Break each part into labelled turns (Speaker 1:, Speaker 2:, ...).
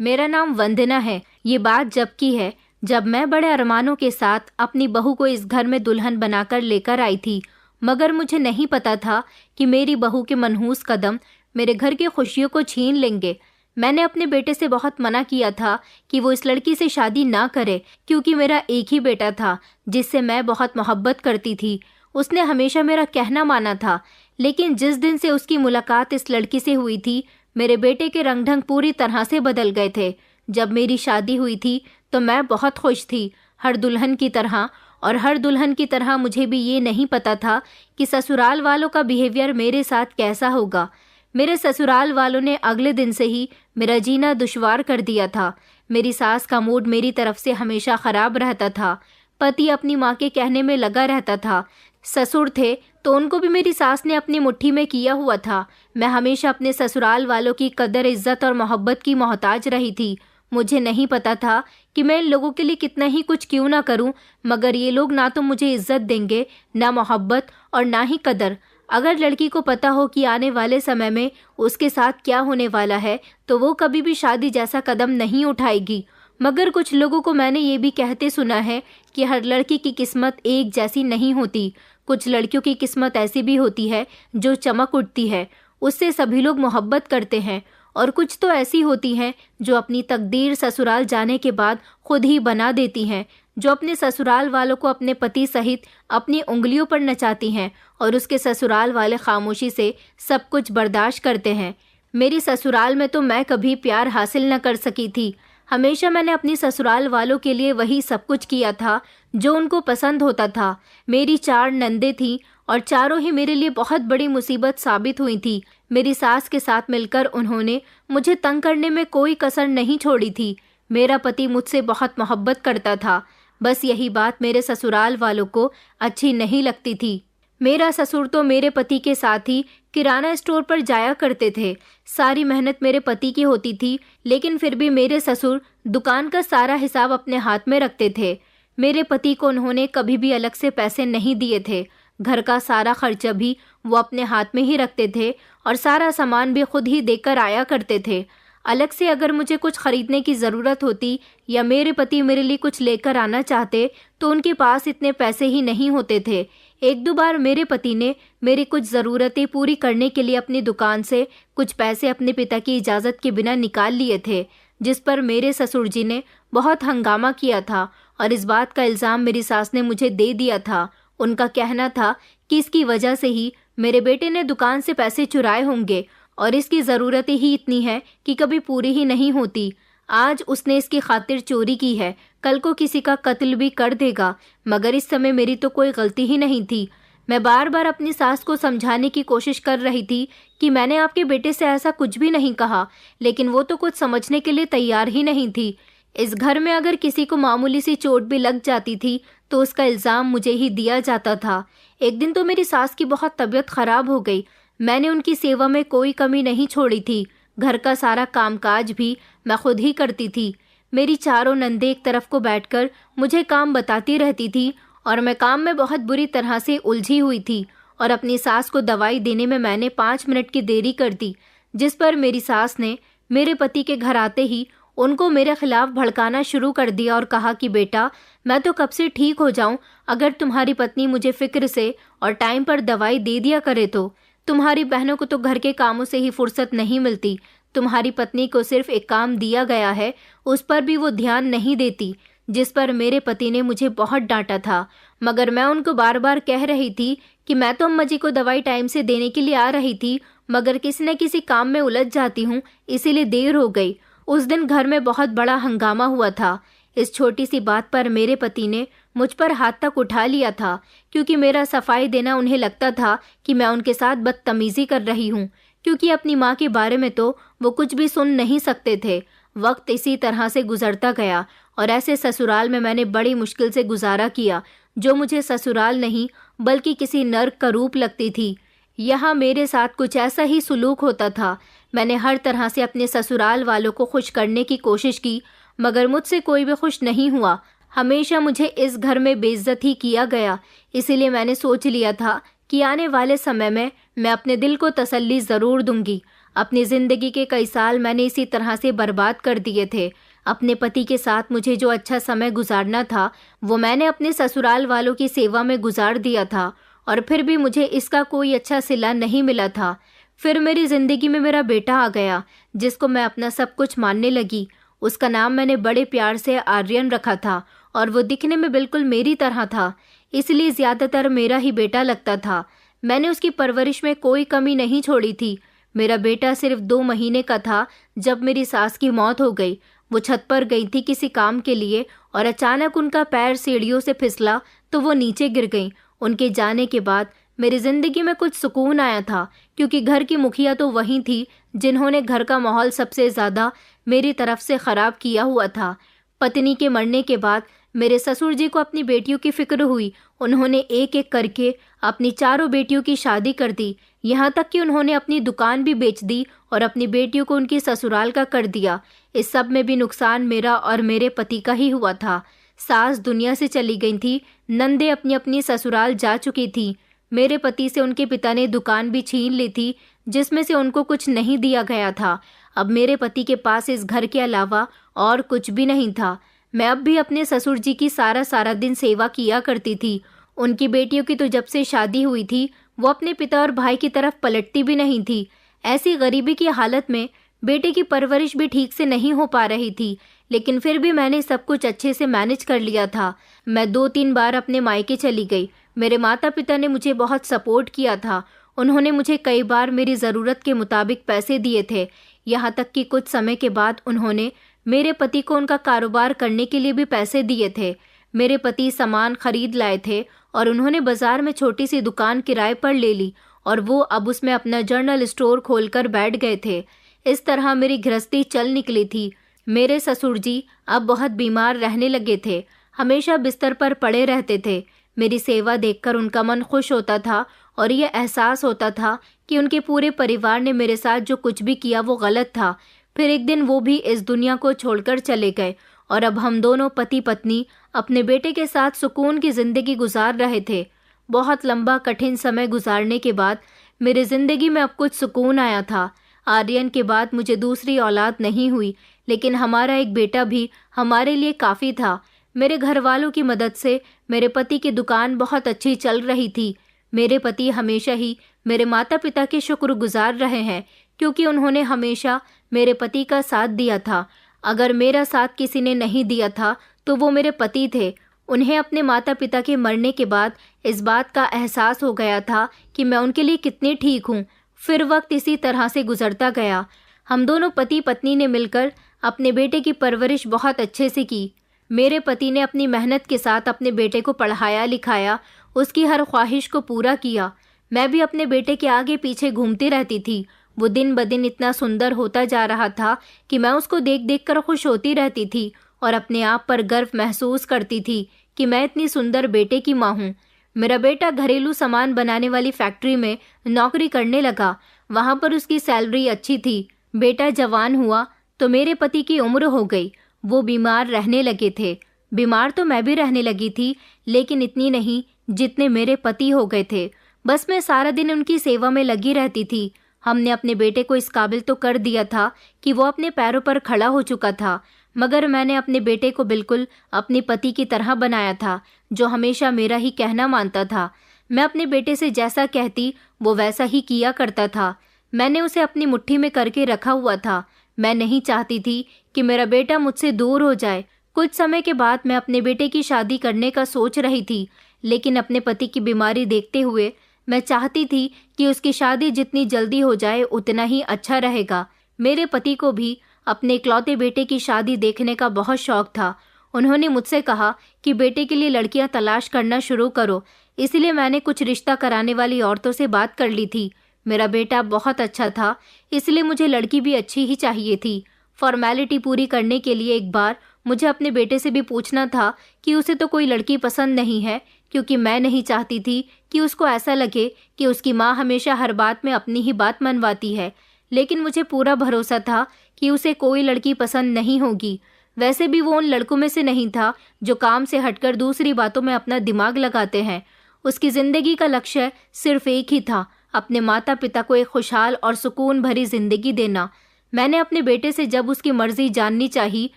Speaker 1: मेरा नाम वंदना है। ये बात जब की है जब मैं बड़े अरमानों के साथ अपनी बहू को इस घर में दुल्हन बनाकर लेकर आई थी, मगर मुझे नहीं पता था कि मेरी बहू के मनहूस कदम मेरे घर की खुशियों को छीन लेंगे। मैंने अपने बेटे से बहुत मना किया था कि वो इस लड़की से शादी ना करे, क्योंकि मेरा एक ही बेटा था जिससे मैं बहुत मोहब्बत करती थी। उसने हमेशा मेरा कहना माना था, लेकिन जिस दिन से उसकी मुलाकात इस लड़की से हुई थी, मेरे बेटे के रंग ढंग पूरी तरह से बदल गए थे। जब मेरी शादी हुई थी तो मैं बहुत खुश थी, हर दुल्हन की तरह। और हर दुल्हन की तरह मुझे भी ये नहीं पता था कि ससुराल वालों का बिहेवियर मेरे साथ कैसा होगा। मेरे ससुराल वालों ने अगले दिन से ही मेरा जीना दुश्वार कर दिया था। मेरी सास का मूड मेरी तरफ से हमेशा खराब रहता था। पति अपनी माँ के कहने में लगा रहता था। ससुर थे तो उनको भी मेरी सास ने अपनी मुट्ठी में किया हुआ था। मैं हमेशा अपने ससुराल वालों की कदर, इज्जत और मोहब्बत की मोहताज रही थी। मुझे नहीं पता था कि मैं इन लोगों के लिए कितना ही कुछ क्यों ना करूं, मगर ये लोग ना तो मुझे इज्जत देंगे, ना मोहब्बत और ना ही कदर। अगर लड़की को पता हो कि आने वाले समय में उसके साथ क्या होने वाला है, तो वो कभी भी शादी जैसा कदम नहीं उठाएगी। मगर कुछ लोगों को मैंने ये भी कहते सुना है कि हर लड़की की किस्मत एक जैसी नहीं होती। कुछ लड़कियों की किस्मत ऐसी भी होती है जो चमक उठती है, उससे सभी लोग मोहब्बत करते हैं। और कुछ तो ऐसी होती हैं जो अपनी तकदीर ससुराल जाने के बाद खुद ही बना देती हैं, जो अपने ससुराल वालों को अपने पति सहित अपनी उंगलियों पर नचाती हैं और उसके ससुराल वाले खामोशी से सब कुछ बर्दाश्त करते हैं। मेरी ससुराल में तो मैं कभी प्यार हासिल न कर सकी थी। हमेशा मैंने अपनी ससुराल वालों के लिए वही सब कुछ किया था जो उनको पसंद होता था। मेरी 4 नंदे थीं और चारों ही मेरे लिए बहुत बड़ी मुसीबत साबित हुई थी। मेरी सास के साथ मिलकर उन्होंने मुझे तंग करने में कोई कसर नहीं छोड़ी थी। मेरा पति मुझसे बहुत मोहब्बत करता था, बस यही बात मेरे ससुराल वालों को अच्छी नहीं लगती थी। मेरा ससुर तो मेरे पति के साथ ही किराना स्टोर पर जाया करते थे। सारी मेहनत मेरे पति की होती थी, लेकिन फिर भी मेरे ससुर दुकान का सारा हिसाब अपने हाथ में रखते थे। मेरे पति को उन्होंने कभी भी अलग से पैसे नहीं दिए थे। घर का सारा खर्चा भी वो अपने हाथ में ही रखते थे और सारा सामान भी खुद ही देकर आया करते थे। अलग से अगर मुझे कुछ खरीदने की ज़रूरत होती या मेरे पति मेरे लिए कुछ लेकर आना चाहते, तो उनके पास इतने पैसे ही नहीं होते थे। 1-2 बार मेरे पति ने मेरी कुछ ज़रूरतें पूरी करने के लिए अपनी दुकान से कुछ पैसे अपने पिता की इजाज़त के बिना निकाल लिए थे, जिस पर मेरे ससुर जी ने बहुत हंगामा किया था और इस बात का इल्ज़ाम मेरी सास ने मुझे दे दिया था। उनका कहना था कि इसकी वजह से ही मेरे बेटे ने दुकान से पैसे चुराए होंगे और इसकी ज़रूरतें ही इतनी है कि कभी पूरी ही नहीं होती। आज उसने इसकी खातिर चोरी की है, कल को किसी का कत्ल भी कर देगा, मगर इस समय मेरी तो कोई गलती ही नहीं थी। मैं बार बार अपनी सास को समझाने की कोशिश कर रही थी कि मैंने आपके बेटे से ऐसा कुछ भी नहीं कहा, लेकिन वो तो कुछ समझने के लिए तैयार ही नहीं थी। इस घर में अगर किसी को मामूली सी चोट भी लग जाती थी तो उसका इल्ज़ाम मुझे ही दिया जाता था। एक दिन तो मेरी सास की बहुत तबीयत खराब हो गई। मैंने उनकी सेवा में कोई कमी नहीं छोड़ी थी। घर का सारा कामकाज भी मैं खुद ही करती थी। मेरी चारों नंदे एक तरफ को बैठकर मुझे काम बताती रहती थी और मैं काम में बहुत बुरी तरह से उलझी हुई थी और अपनी सास को दवाई देने में मैंने 5 मिनट की देरी कर दी, जिस पर मेरी सास ने मेरे पति के घर आते ही उनको मेरे खिलाफ भड़काना शुरू कर दिया और कहा कि बेटा, मैं तो कब से ठीक हो जाऊं अगर तुम्हारी पत्नी मुझे फिक्र से और टाइम पर दवाई दे दिया करे तो। तुम्हारी बहनों को तो घर के कामों से ही फुर्सत नहीं मिलती। तुम्हारी पत्नी को सिर्फ एक काम दिया गया है, उस पर भी वो ध्यान नहीं देती, जिस पर मेरे पति ने मुझे बहुत डांटा था। मगर मैं उनको बार बार कह रही थी कि मैं तो अम्मा जी को दवाई टाइम से देने के लिए आ रही थी, मगर किसी न किसी काम में उलझ जाती हूँ, इसीलिए देर हो गई। उस दिन घर में बहुत बड़ा हंगामा हुआ था। इस छोटी सी बात पर मेरे पति ने मुझ पर हाथ तक उठा लिया था, क्योंकि मेरा सफाई देना उन्हें लगता था कि मैं उनके साथ बदतमीजी कर रही हूँ, क्योंकि अपनी माँ के बारे में तो वो कुछ भी सुन नहीं सकते थे। वक्त इसी तरह से गुजरता गया और ऐसे ससुराल में मैंने बड़ी मुश्किल से गुजारा किया, जो मुझे ससुराल नहीं बल्कि किसी नर्क का रूप लगती थी। यहाँ मेरे साथ कुछ ऐसा ही सुलूक होता था। मैंने हर तरह से अपने ससुराल वालों को खुश करने की कोशिश की, मगर मुझसे कोई भी खुश नहीं हुआ। हमेशा मुझे इस घर में बेइज्जत ही किया गया। इसीलिए मैंने सोच लिया था कि आने वाले समय में मैं अपने दिल को तसल्ली ज़रूर दूंगी। अपनी ज़िंदगी के कई साल मैंने इसी तरह से बर्बाद कर दिए थे। अपने पति के साथ मुझे जो अच्छा समय गुजारना था वो मैंने अपने ससुराल वालों की सेवा में गुजार दिया था, और फिर भी मुझे इसका कोई अच्छा सिला नहीं मिला था। फिर मेरी ज़िंदगी में मेरा बेटा आ गया, जिसको मैं अपना सब कुछ मानने लगी। उसका नाम मैंने बड़े प्यार से आर्यन रखा था, और वो दिखने में बिल्कुल मेरी तरह था, इसलिए ज़्यादातर मेरा ही बेटा लगता था। मैंने उसकी परवरिश में कोई कमी नहीं छोड़ी थी। मेरा बेटा सिर्फ 2 महीने का था जब मेरी सास की मौत हो गई। वो छत पर गई थी किसी काम के लिए, और अचानक उनका पैर सीढ़ियों से फिसला तो वो नीचे गिर गईं। उनके जाने के बाद मेरी ज़िंदगी में कुछ सुकून आया था, क्योंकि घर की मुखिया तो वही थी जिन्होंने घर का माहौल सबसे ज़्यादा मेरी तरफ से ख़राब किया हुआ था। पत्नी के मरने के बाद मेरे ससुर जी को अपनी बेटियों की फिक्र हुई। उन्होंने एक एक करके अपनी 4 बेटियों की शादी कर दी, यहाँ तक कि उन्होंने अपनी दुकान भी बेच दी और अपनी बेटियों को उनकी ससुराल का कर दिया। इस सब में भी नुकसान मेरा और मेरे पति का ही हुआ था। सास दुनिया से चली गई थी, नंदे अपनी अपनी ससुराल जा चुकी थी। मेरे पति से उनके पिता ने दुकान भी छीन ली थी, जिसमें से उनको कुछ नहीं दिया गया था। अब मेरे पति के पास इस घर के अलावा और कुछ भी नहीं था। मैं अब भी अपने ससुर जी की सारा दिन सेवा किया करती थी। उनकी बेटियों की तो जब से शादी हुई थी वो अपने पिता और भाई की तरफ पलटती भी नहीं थी। ऐसी गरीबी की हालत में बेटे की परवरिश भी ठीक से नहीं हो पा रही थी, लेकिन फिर भी मैंने सब कुछ अच्छे से मैनेज कर लिया था। मैं 2-3 बार अपने मायके चली गई। मेरे माता पिता ने मुझे बहुत सपोर्ट किया था। उन्होंने मुझे कई बार मेरी ज़रूरत के मुताबिक पैसे दिए थे। यहाँ तक कि कुछ समय के बाद उन्होंने मेरे पति को उनका कारोबार करने के लिए भी पैसे दिए थे। मेरे पति सामान खरीद लाए थे और उन्होंने बाजार में छोटी सी दुकान किराए पर ले ली, और वो अब उसमें अपना जर्नल स्टोर खोलकर बैठ गए थे। इस तरह मेरी गृहस्थी चल निकली थी। मेरे ससुर जी अब बहुत बीमार रहने लगे थे, हमेशा बिस्तर पर पड़े रहते थे। मेरी सेवा देखकर उनका मन खुश होता था, और यह एहसास होता था कि उनके पूरे परिवार ने मेरे साथ जो कुछ भी किया वो गलत था। फिर एक दिन वो भी इस दुनिया को छोड़कर चले गए, और अब हम दोनों पति पत्नी अपने बेटे के साथ सुकून की ज़िंदगी गुजार रहे थे। बहुत लंबा कठिन समय गुजारने के बाद मेरी ज़िंदगी में अब कुछ सुकून आया था। आर्यन के बाद मुझे दूसरी औलाद नहीं हुई, लेकिन हमारा एक बेटा भी हमारे लिए काफ़ी था। मेरे घर वालों की मदद से मेरे पति की दुकान बहुत अच्छी चल रही थी। मेरे पति हमेशा ही मेरे माता पिता के शुक्रगुजार रहे हैं, क्योंकि उन्होंने हमेशा मेरे पति का साथ दिया था। अगर मेरा साथ किसी ने नहीं दिया था तो वो मेरे पति थे। उन्हें अपने माता पिता के मरने के बाद इस बात का एहसास हो गया था कि मैं उनके लिए कितनी ठीक हूँ। फिर वक्त इसी तरह से गुजरता गया। हम दोनों पति पत्नी ने मिलकर अपने बेटे की परवरिश बहुत अच्छे से की। मेरे पति ने अपनी मेहनत के साथ अपने बेटे को पढ़ाया लिखाया, उसकी हर ख्वाहिश को पूरा किया। मैं भी अपने बेटे के आगे पीछे घूमती रहती थी। वो दिन ब दिन इतना सुंदर होता जा रहा था कि मैं उसको देख देख कर खुश होती रहती थी, और अपने आप पर गर्व महसूस करती थी कि मैं इतनी सुंदर बेटे की माँ हूँ। मेरा बेटा घरेलू सामान बनाने वाली फैक्ट्री में नौकरी करने लगा। वहाँ पर उसकी सैलरी अच्छी थी। बेटा जवान हुआ तो मेरे पति की उम्र हो गई। वो बीमार रहने लगे थे। बीमार तो मैं भी रहने लगी थी, लेकिन इतनी नहीं जितने मेरे पति हो गए थे। बस मैं सारा दिन उनकी सेवा में लगी रहती थी। हमने अपने बेटे को इस काबिल तो कर दिया था कि वो अपने पैरों पर खड़ा हो चुका था, मगर मैंने अपने बेटे को बिल्कुल अपने पति की तरह बनाया था, जो हमेशा मेरा ही कहना मानता था। मैं अपने बेटे से जैसा कहती वो वैसा ही किया करता था। मैंने उसे अपनी मुट्ठी में करके रखा हुआ था। मैं नहीं चाहती थी कि मेरा बेटा मुझसे दूर हो जाए। कुछ समय के बाद मैं अपने बेटे की शादी करने का सोच रही थी, लेकिन अपने पति की बीमारी देखते हुए मैं चाहती थी कि उसकी शादी जितनी जल्दी हो जाए उतना ही अच्छा रहेगा। मेरे पति को भी अपने इकलौते बेटे की शादी देखने का बहुत शौक था। उन्होंने मुझसे कहा कि बेटे के लिए लड़कियां तलाश करना शुरू करो, इसलिए मैंने कुछ रिश्ता कराने वाली औरतों से बात कर ली थी। मेरा बेटा बहुत अच्छा था, इसलिए मुझे लड़की भी अच्छी ही चाहिए थी। फॉर्मेलिटी पूरी करने के लिए एक बार मुझे अपने बेटे से भी पूछना था कि उसे तो कोई लड़की पसंद नहीं है, क्योंकि मैं नहीं चाहती थी कि उसको ऐसा लगे कि उसकी माँ हमेशा हर बात में अपनी ही बात मनवाती है। लेकिन मुझे पूरा भरोसा था कि उसे कोई लड़की पसंद नहीं होगी। वैसे भी वो उन लड़कों में से नहीं था जो काम से हटकर दूसरी बातों में अपना दिमाग लगाते हैं। उसकी ज़िंदगी का लक्ष्य सिर्फ एक ही था, अपने माता पिता को एक खुशहाल और सुकून भरी जिंदगी देना। मैंने अपने बेटे से जब उसकी मर्जी जाननी चाहिए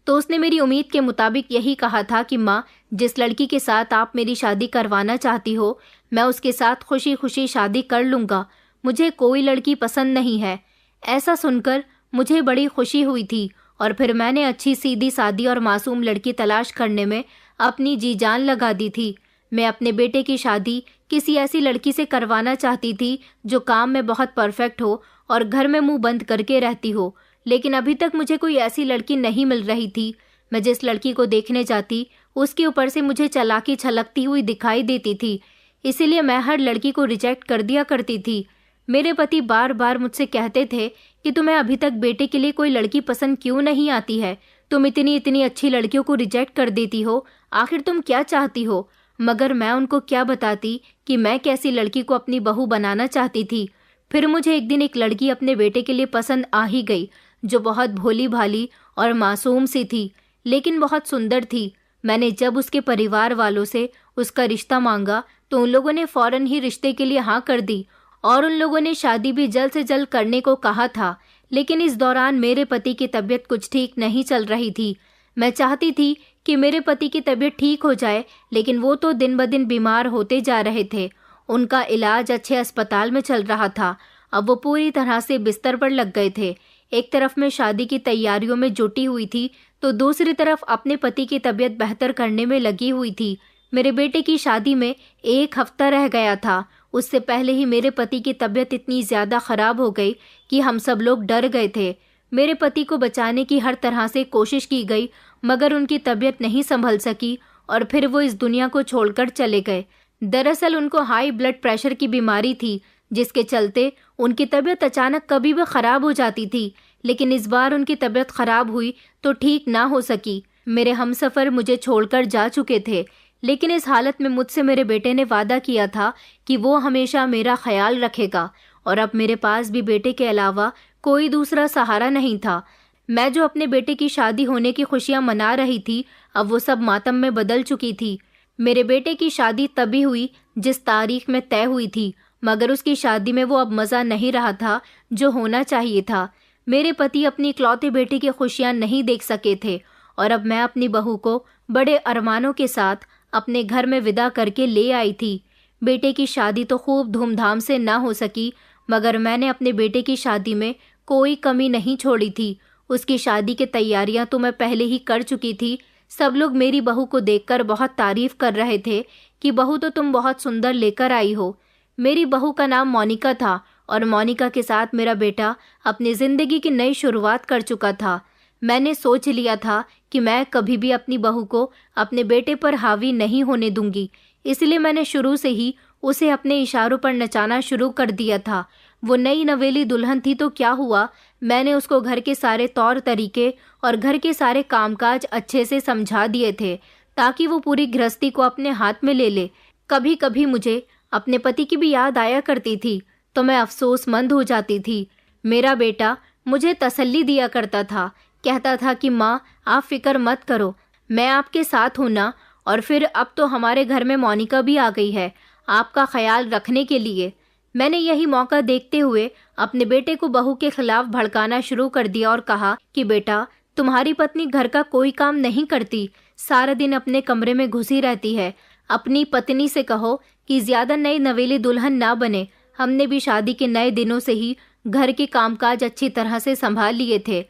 Speaker 1: तो उसने मेरी उम्मीद के मुताबिक यही कहा था कि माँ, जिस लड़की के साथ आप मेरी शादी करवाना चाहती हो, मैं उसके साथ खुशी खुशी शादी कर लूँगा। मुझे कोई लड़की पसंद नहीं है। ऐसा सुनकर मुझे बड़ी खुशी हुई थी और फिर मैंने अच्छी सीधी सादी और मासूम लड़की तलाश करने में अपनी जी जान लगा दी थी। मैं अपने बेटे की शादी किसी ऐसी लड़की से करवाना चाहती थी जो काम में बहुत परफेक्ट हो और घर में मुंह बंद करके रहती हो, लेकिन अभी तक मुझे कोई ऐसी लड़की नहीं मिल रही थी। मैं जिस लड़की को देखने जाती उसके ऊपर से मुझे चालाकी छलकती हुई दिखाई देती थी, इसीलिए मैं हर लड़की को रिजेक्ट कर दिया करती थी। मेरे पति बार बार मुझसे कहते थे कि तुम्हें अभी तक बेटे के लिए कोई लड़की पसंद क्यों नहीं आती है, तुम इतनी इतनी अच्छी लड़कियों को रिजेक्ट कर देती हो, आखिर तुम क्या चाहती हो। मगर मैं उनको क्या बताती कि मैं कैसी लड़की को अपनी बहू बनाना चाहती थी। फिर मुझे एक दिन एक लड़की अपने बेटे के लिए पसंद आ ही गई, जो बहुत भोली भाली और मासूम सी थी, लेकिन बहुत सुंदर थी। मैंने जब उसके परिवार वालों से उसका रिश्ता मांगा तो उन लोगों ने फौरन ही रिश्ते के लिए हाँ कर दी और उन लोगों ने शादी भी जल्द से जल्द करने को कहा था। लेकिन इस दौरान मेरे पति की तबीयत कुछ ठीक नहीं चल रही थी। मैं चाहती थी कि मेरे पति की तबीयत ठीक हो जाए, लेकिन वो तो दिन ब दिन बीमार होते जा रहे थे। उनका इलाज अच्छे अस्पताल में चल रहा था। अब वो पूरी तरह से बिस्तर पर लग गए थे। एक तरफ मैं शादी की तैयारियों में जुटी हुई थी तो दूसरी तरफ अपने पति की तबीयत बेहतर करने में लगी हुई थी। मेरे बेटे की शादी में 1 हफ्ता रह गया था। उससे पहले ही मेरे पति की तबीयत इतनी ज़्यादा ख़राब हो गई कि हम सब लोग डर गए थे। मेरे पति को बचाने की हर तरह से कोशिश की गई, मगर उनकी तबीयत नहीं संभल सकी और फिर वो इस दुनिया को छोड़कर चले गए। दरअसल उनको हाई ब्लड प्रेशर की बीमारी थी, जिसके चलते उनकी तबीयत अचानक कभी भी ख़राब हो जाती थी, लेकिन इस बार उनकी तबीयत ख़राब हुई तो ठीक ना हो सकी। मेरे हमसफ़र मुझे छोड़कर जा चुके थे, लेकिन इस हालत में मुझसे मेरे बेटे ने वादा किया था कि वो हमेशा मेरा ख्याल रखेगा और अब मेरे पास भी बेटे के अलावा कोई दूसरा सहारा नहीं था। मैं जो अपने बेटे की शादी होने की खुशियां मना रही थी, अब वो सब मातम में बदल चुकी थी। मेरे बेटे की शादी तभी हुई जिस तारीख में तय हुई थी, मगर उसकी शादी में वो अब मज़ा नहीं रहा था जो होना चाहिए था। मेरे पति अपनी इकलौते बेटे की खुशियां नहीं देख सके थे और अब मैं अपनी बहू को बड़े अरमानों के साथ अपने घर में विदा करके ले आई थी। बेटे की शादी तो खूब धूमधाम से ना हो सकी, मगर मैंने अपने बेटे की शादी में कोई कमी नहीं छोड़ी थी। उसकी शादी की तैयारियां तो मैं पहले ही कर चुकी थी। सब लोग मेरी बहू को देखकर बहुत तारीफ कर रहे थे कि बहू तो तुम बहुत सुंदर लेकर आई हो। मेरी बहू का नाम मोनिका था और मोनिका के साथ मेरा बेटा अपनी ज़िंदगी की नई शुरुआत कर चुका था। मैंने सोच लिया था कि मैं कभी भी अपनी बहू को अपने बेटे पर हावी नहीं होने दूंगी, इसलिए मैंने शुरू से ही उसे अपने इशारों पर नचाना शुरू कर दिया था। वो नई नवेली दुल्हन थी तो क्या हुआ, मैंने उसको घर के सारे तौर तरीके और घर के सारे कामकाज अच्छे से समझा दिए थे ताकि वो पूरी गृहस्थी को अपने हाथ में ले ले। कभी कभी मुझे अपने पति की भी याद आया करती थी तो मैं अफसोसमंद हो जाती थी। मेरा बेटा मुझे तसल्ली दिया करता था, कहता था कि माँ आप फिक्र मत करो, मैं आपके साथ हूँ ना। और फिर अब तो हमारे घर में मोनिका भी आ गई है आपका ख्याल रखने के लिए। मैंने यही मौका देखते हुए अपने बेटे को बहू के खिलाफ भड़काना शुरू कर दिया और कहा कि बेटा, तुम्हारी पत्नी घर का कोई काम नहीं करती, सारा दिन अपने कमरे में घुसी रहती है। अपनी पत्नी से कहो कि ज्यादा नई नवेली दुल्हन ना बने। हमने भी शादी के नए दिनों से ही घर के कामकाज अच्छी तरह से संभाल लिए थे।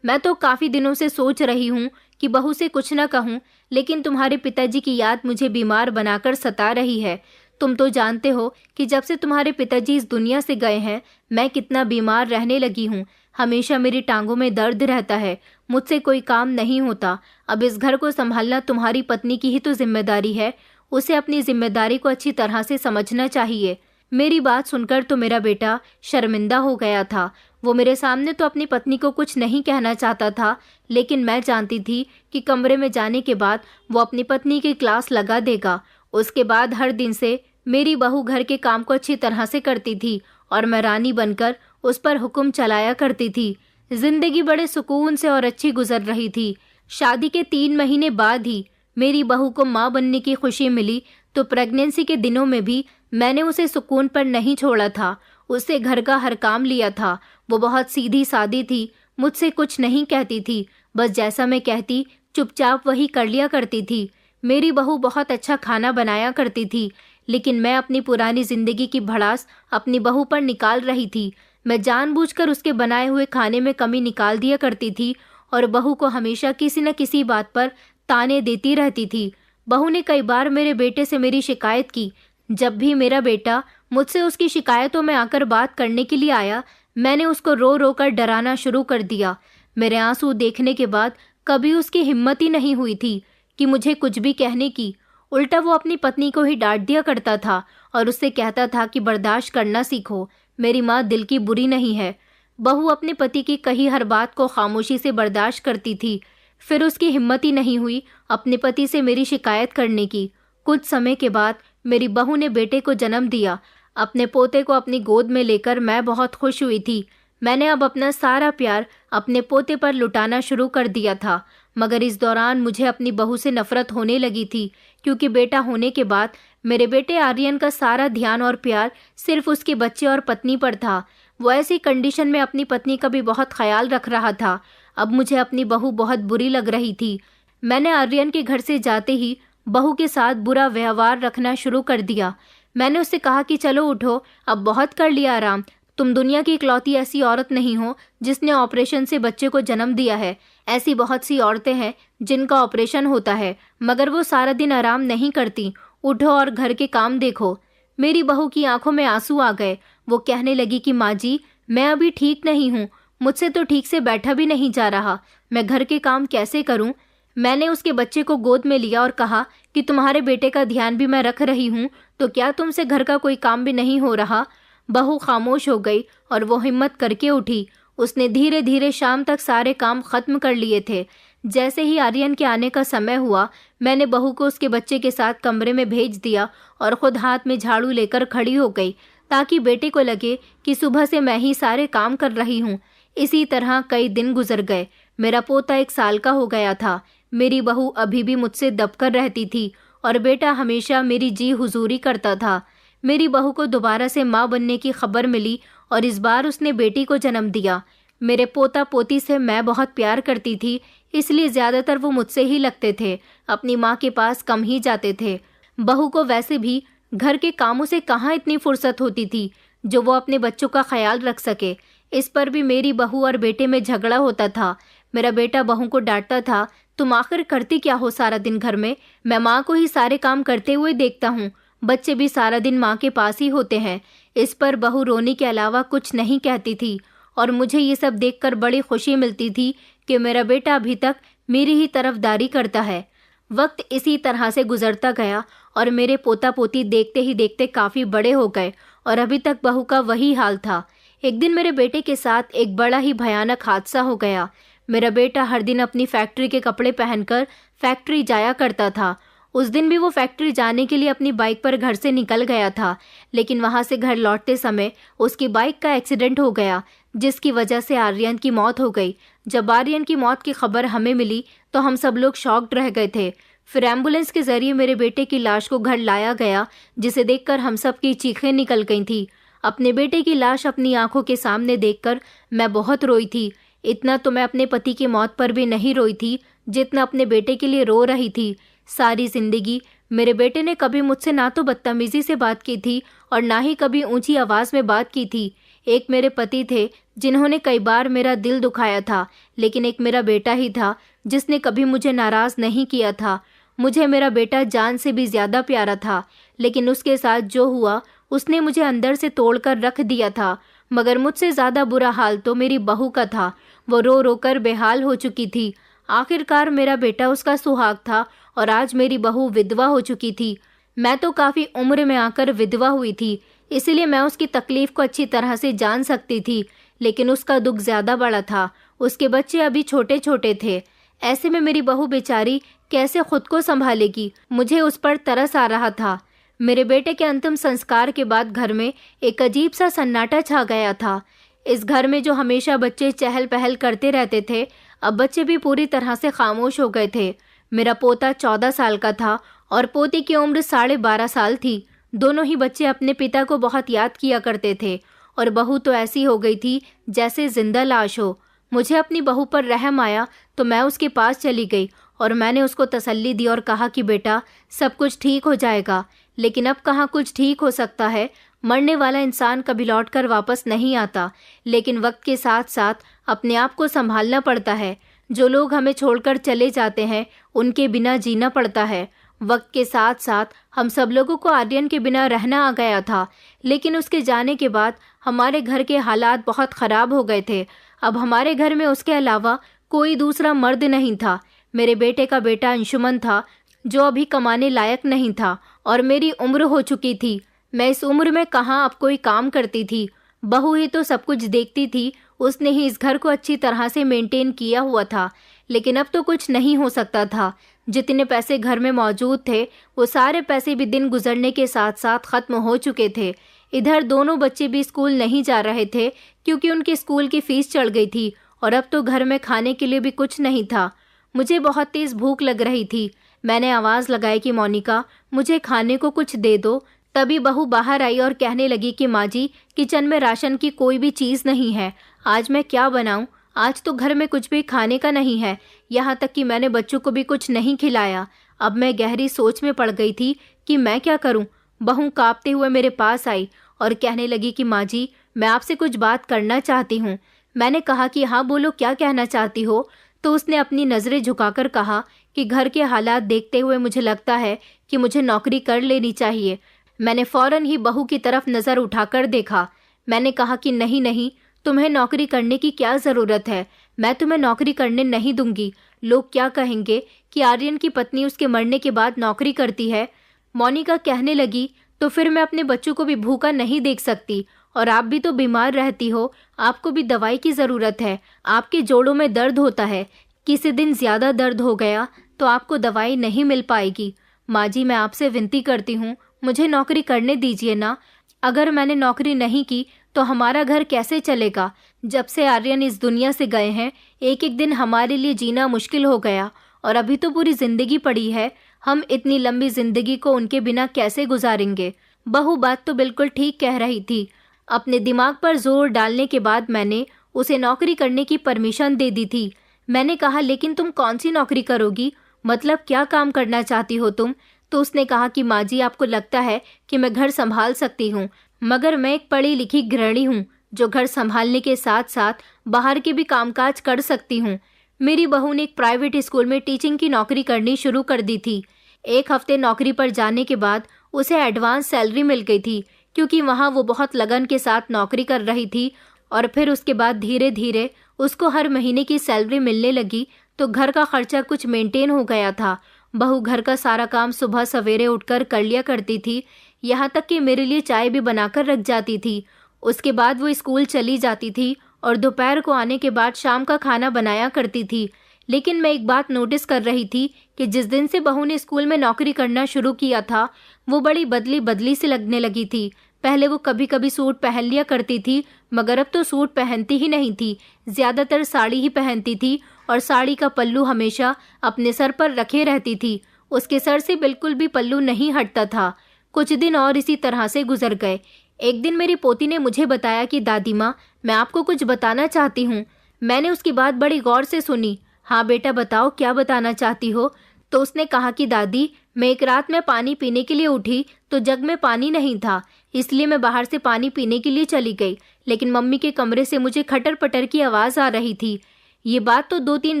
Speaker 1: मैं तो काफी दिनों से सोच रही हूँ कि बहू से कुछ न कहूँ, लेकिन तुम्हारे पिताजी की याद मुझे बीमार बनाकर सता रही है। तुम तो जानते हो कि जब से तुम्हारे पिताजी इस दुनिया से गए हैं मैं कितना बीमार रहने लगी हूँ। हमेशा मेरी टांगों में दर्द रहता है, मुझसे कोई काम नहीं होता। अब इस घर को संभालना तुम्हारी पत्नी की ही तो जिम्मेदारी है, उसे अपनी जिम्मेदारी को अच्छी तरह से समझना चाहिए। मेरी बात सुनकर तो मेरा बेटा शर्मिंदा हो गया था। वो मेरे सामने तो अपनी पत्नी को कुछ नहीं कहना चाहता था, लेकिन मैं जानती थी कि कमरे में जाने के बाद वो अपनी पत्नी की क्लास लगा देगा। उसके बाद हर दिन से मेरी बहू घर के काम को अच्छी तरह से करती थी और मैं रानी बनकर उस पर हुक्म चलाया करती थी। जिंदगी बड़े सुकून से और अच्छी गुजर रही थी। शादी के 3 महीने बाद ही मेरी बहू को माँ बनने की खुशी मिली, तो प्रेगनेंसी के दिनों में भी मैंने उसे सुकून पर नहीं छोड़ा था उससे घर का हर काम लिया था। वो बहुत सीधी सादी थी, मुझसे कुछ नहीं कहती थी, बस जैसा मैं कहती चुपचाप वही कर लिया करती थी। मेरी बहू बहुत अच्छा खाना बनाया करती थी, लेकिन मैं अपनी पुरानी जिंदगी की भड़ास अपनी बहू पर निकाल रही थी। मैं जानबूझकर उसके बनाए हुए खाने में कमी निकाल दिया करती थी और बहू को हमेशा किसी न किसी बात पर ताने देती रहती थी। बहू ने कई बार मेरे बेटे से मेरी शिकायत की। जब भी मेरा बेटा मुझसे उसकी शिकायतों में आकर बात करने के लिए आया, मैंने उसको रो रो कर डराना शुरू कर दिया। मेरे आंसू देखने के बाद कभी उसकी हिम्मत ही नहीं हुई थी कि मुझे कुछ भी कहने की। उल्टा वो अपनी पत्नी को ही डांट दिया करता था और उससे कहता था कि बर्दाश्त करना सीखो, मेरी माँ दिल की बुरी नहीं है। बहू अपने पति की कही हर बात को खामोशी से बर्दाश्त करती थी। फिर उसकी हिम्मत ही नहीं हुई अपने पति से मेरी शिकायत करने की। कुछ समय के बाद मेरी बहू ने बेटे को जन्म दिया। अपने पोते को अपनी गोद में लेकर मैं बहुत खुश हुई थी। मैंने अब अपना सारा प्यार अपने पोते पर लुटाना शुरू कर दिया था, मगर इस दौरान मुझे अपनी बहू से नफरत होने लगी थी, क्योंकि बेटा होने के बाद मेरे बेटे आर्यन का सारा ध्यान और प्यार सिर्फ उसके बच्चे और पत्नी पर था। वो ऐसी कंडीशन में अपनी पत्नी का भी बहुत ख्याल रख रहा था। अब मुझे अपनी बहू बहुत बुरी लग रही थी। मैंने आर्यन के घर से जाते ही बहू के साथ बुरा व्यवहार रखना शुरू कर दिया। मैंने उससे कहा कि चलो उठो, अब बहुत कर लिया आराम। तुम दुनिया की इकलौती ऐसी औरत नहीं हो जिसने ऑपरेशन से बच्चे को जन्म दिया है। ऐसी बहुत सी औरतें हैं जिनका ऑपरेशन होता है, मगर वो सारा दिन आराम नहीं करती। उठो और घर के काम देखो। मेरी बहू की आंखों में आंसू आ गए। वो कहने लगी कि माँ जी, मैं अभी ठीक नहीं हूँ, मुझसे तो ठीक से बैठा भी नहीं जा रहा, मैं घर के काम कैसे करूँ। मैंने उसके बच्चे को गोद में लिया और कहा कि तुम्हारे बेटे का ध्यान भी मैं रख रही हूँ, तो क्या तुमसे घर का कोई काम भी नहीं हो रहा। बहू खामोश हो गई और वो हिम्मत करके उठी। उसने धीरे धीरे शाम तक सारे काम खत्म कर लिए थे। जैसे ही आर्यन के आने का समय हुआ, मैंने बहू को उसके बच्चे के साथ कमरे में भेज दिया और खुद हाथ में झाड़ू लेकर खड़ी हो गई, ताकि बेटे को लगे कि सुबह से मैं ही सारे काम कर रही हूँ। इसी तरह कई दिन गुजर गए। मेरा पोता 1 साल का हो गया था। मेरी बहू अभी भी मुझसे दबकर रहती थी और बेटा हमेशा मेरी जी हुजूरी करता था। मेरी बहू को दोबारा से माँ बनने की खबर मिली और इस बार उसने बेटी को जन्म दिया। मेरे पोता पोती से मैं बहुत प्यार करती थी, इसलिए ज़्यादातर वो मुझसे ही लगते थे, अपनी माँ के पास कम ही जाते थे। बहू को वैसे भी घर के कामों से कहाँ इतनी फुर्सत होती थी जो वो अपने बच्चों का ख्याल रख सके। इस पर भी मेरी बहू और बेटे में झगड़ा होता था। मेरा बेटा बहू को डांटता था, तुम आखिर करती क्या हो सारा दिन घर में? मैं माँ को ही सारे काम करते हुए देखता हूँ, बच्चे भी सारा दिन माँ के पास ही होते हैं। इस पर बहू रोने के अलावा कुछ नहीं कहती थी और मुझे ये सब देखकर बड़ी खुशी मिलती थी कि मेरा बेटा अभी तक मेरी ही तरफदारी करता है। वक्त इसी तरह से गुजरता गया और मेरे पोता पोती देखते ही देखते काफ़ी बड़े हो गए और अभी तक बहू का वही हाल था। एक दिन मेरे बेटे के साथ एक बड़ा ही भयानक हादसा हो गया। मेरा बेटा हर दिन अपनी फैक्ट्री के कपड़े पहनकर फैक्ट्री जाया करता था। उस दिन भी वो फैक्ट्री जाने के लिए अपनी बाइक पर घर से निकल गया था, लेकिन वहाँ से घर लौटते समय उसकी बाइक का एक्सीडेंट हो गया, जिसकी वजह से आर्यन की मौत हो गई। जब आर्यन की मौत की खबर हमें मिली तो हम सब लोग शॉक्ड रह गए थे। फिर एम्बुलेंस के जरिए मेरे बेटे की लाश को घर लाया गया, जिसे देखकर हम सब की चीखें निकल गई थी। अपने बेटे की लाश अपनी आंखों के सामने देखकर मैं बहुत रोई थी। इतना तो मैं अपने पति की मौत पर भी नहीं रोई थी जितना अपने बेटे के लिए रो रही थी। सारी जिंदगी मेरे बेटे ने कभी मुझसे ना तो बदतमीजी से बात की थी और ना ही कभी ऊंची आवाज में बात की थी। एक मेरे पति थे जिन्होंने कई बार मेरा दिल दुखाया था, लेकिन एक मेरा बेटा ही था जिसने कभी मुझे नाराज नहीं किया था। मुझे मेरा बेटा जान से भी ज्यादा प्यारा था, लेकिन उसके साथ जो हुआ उसने मुझे अंदर से तोड़कर रख दिया था। मगर मुझसे ज्यादा बुरा हाल तो मेरी बहू का था। वो रो रो कर बेहाल हो चुकी थी। आखिरकार मेरा बेटा उसका सुहाग था और आज मेरी बहू विधवा हो चुकी थी। मैं तो काफ़ी उम्र में आकर विधवा हुई थी, इसलिए मैं उसकी तकलीफ को अच्छी तरह से जान सकती थी, लेकिन उसका दुख ज़्यादा बड़ा था। उसके बच्चे अभी छोटे छोटे थे। ऐसे में मेरी बहू बेचारी कैसे खुद को संभालेगी? मुझे उस पर तरस आ रहा था। मेरे बेटे के अंतिम संस्कार के बाद घर में एक अजीब सा सन्नाटा छा गया था। इस घर में जो हमेशा बच्चे चहल पहल करते रहते थे, अब बच्चे भी पूरी तरह से खामोश हो गए थे। मेरा पोता 14 साल का था और पोती की उम्र 12.5 साल थी। दोनों ही बच्चे अपने पिता को बहुत याद किया करते थे और बहू तो ऐसी हो गई थी जैसे जिंदा लाश हो। मुझे अपनी बहू पर रहम आया तो मैं उसके पास चली गई और मैंने उसको तसल्ली दी और कहा कि बेटा सब कुछ ठीक हो जाएगा। लेकिन अब कहाँ कुछ ठीक हो सकता है। मरने वाला इंसान कभी लौट कर वापस नहीं आता, लेकिन वक्त के साथ साथ अपने आप को संभालना पड़ता है। जो लोग हमें छोड़कर चले जाते हैं उनके बिना जीना पड़ता है। वक्त के साथ साथ हम सब लोगों को आर्यन के बिना रहना आ गया था, लेकिन उसके जाने के बाद हमारे घर के हालात बहुत ख़राब हो गए थे। अब हमारे घर में उसके अलावा कोई दूसरा मर्द नहीं था। मेरे बेटे का बेटा अंशुमन था जो अभी कमाने लायक नहीं था और मेरी उम्र हो चुकी थी। मैं इस उम्र में कहाँ अब कोई काम करती थी। बहू ही तो सब कुछ देखती थी, उसने ही इस घर को अच्छी तरह से मेंटेन किया हुआ था। लेकिन अब तो कुछ नहीं हो सकता था। जितने पैसे घर में मौजूद थे वो सारे पैसे भी दिन गुजरने के साथ साथ ख़त्म हो चुके थे। इधर दोनों बच्चे भी स्कूल नहीं जा रहे थे क्योंकि उनके स्कूल की फीस चढ़ गई थी और अब तो घर में खाने के लिए भी कुछ नहीं था। मुझे बहुत तेज़ भूख लग रही थी। मैंने आवाज़ लगाई कि मोनिका मुझे खाने को कुछ दे दो। तभी बहू बाहर आई और कहने लगी कि माँ जी किचन में राशन की कोई भी चीज़ नहीं है। आज मैं क्या बनाऊँ? आज तो घर में कुछ भी खाने का नहीं है। यहाँ तक कि मैंने बच्चों को भी कुछ नहीं खिलाया। अब मैं गहरी सोच में पड़ गई थी कि मैं क्या करूँ। बहू कांपते हुए मेरे पास आई और कहने लगी कि माँ जी मैं आपसे कुछ बात करना चाहती हूँ। मैंने कहा कि हाँ बोलो, क्या कहना चाहती हो? तो उसने अपनी नज़रें झुकाकर कहा कि घर के हालात देखते हुए मुझे लगता है कि मुझे नौकरी कर लेनी चाहिए। मैंने फ़ौरन ही बहू की तरफ नज़र उठाकर देखा। मैंने कहा कि नहीं नहीं, तुम्हें नौकरी करने की क्या ज़रूरत है। मैं तुम्हें नौकरी करने नहीं दूंगी। लोग क्या कहेंगे कि आर्यन की पत्नी उसके मरने के बाद नौकरी करती है। मोनिका कहने लगी तो फिर मैं अपने बच्चों को भी भूखा नहीं देख सकती। और आप भी तो बीमार रहती हो, आपको भी दवाई की ज़रूरत है। आपके जोड़ों में दर्द होता है, किसी दिन ज़्यादा दर्द हो गया तो आपको दवाई नहीं मिल पाएगी। माँ जी मैं आपसे विनती करती हूँ, मुझे नौकरी करने दीजिए ना। अगर मैंने नौकरी नहीं की तो हमारा घर कैसे चलेगा। जब से आर्यन इस दुनिया से गए हैं एक एक दिन हमारे लिए जीना मुश्किल हो गया और अभी तो पूरी ज़िंदगी पड़ी है। हम इतनी लंबी ज़िंदगी को उनके बिना कैसे गुजारेंगे। बहू बात तो बिल्कुल ठीक कह रही थी। अपने दिमाग पर जोर डालने के बाद मैंने उसे नौकरी करने की परमिशन दे दी थी। मैंने कहा लेकिन तुम कौन सी नौकरी करोगी, मतलब क्या काम करना चाहती हो तुम? तो उसने कहा कि माँ जी आपको लगता है कि मैं घर संभाल सकती हूँ, मगर मैं एक पढ़ी लिखी गृहिणी हूँ जो घर संभालने के साथ साथ बाहर के भी कामकाज कर सकती हूँ। मेरी बहू ने एक प्राइवेट स्कूल में टीचिंग की नौकरी करनी शुरू कर दी थी। एक हफ्ते नौकरी पर जाने के बाद उसे एडवांस सैलरी मिल गई थी क्योंकि वहाँ वो बहुत लगन के साथ नौकरी कर रही थी। और फिर उसके बाद धीरे धीरे उसको हर महीने की सैलरी मिलने लगी तो घर का खर्चा कुछ मेंटेन हो गया था। बहू घर का सारा काम सुबह सवेरे उठकर कर लिया करती थी, यहाँ तक कि मेरे लिए चाय भी बनाकर रख जाती थी। उसके बाद वो स्कूल चली जाती थी और दोपहर को आने के बाद शाम का खाना बनाया करती थी। लेकिन मैं एक बात नोटिस कर रही थी कि जिस दिन से बहू ने स्कूल में नौकरी करना शुरू किया था वो बड़ी बदली बदली सी लगने लगी थी। पहले वो कभी कभी सूट पहन लिया करती थी, मगर अब तो सूट पहनती ही नहीं थी, ज़्यादातर साड़ी ही पहनती थी और साड़ी का पल्लू हमेशा अपने सर पर रखे रहती थी। उसके सर से बिल्कुल भी पल्लू नहीं हटता था। कुछ दिन और इसी तरह से गुजर गए। एक दिन मेरी पोती ने मुझे बताया कि दादी माँ मैं आपको कुछ बताना चाहती हूँ। मैंने उसकी बात बड़ी गौर से सुनी। हाँ बेटा बताओ, क्या बताना चाहती हो? तो उसने कहा कि दादी मैं एक रात में पानी पीने के लिए उठी तो जग में पानी नहीं था, इसलिए मैं बाहर से पानी पीने के लिए चली गई। लेकिन मम्मी के कमरे से मुझे खटर पटर की आवाज़ आ रही थी। ये बात तो 2-3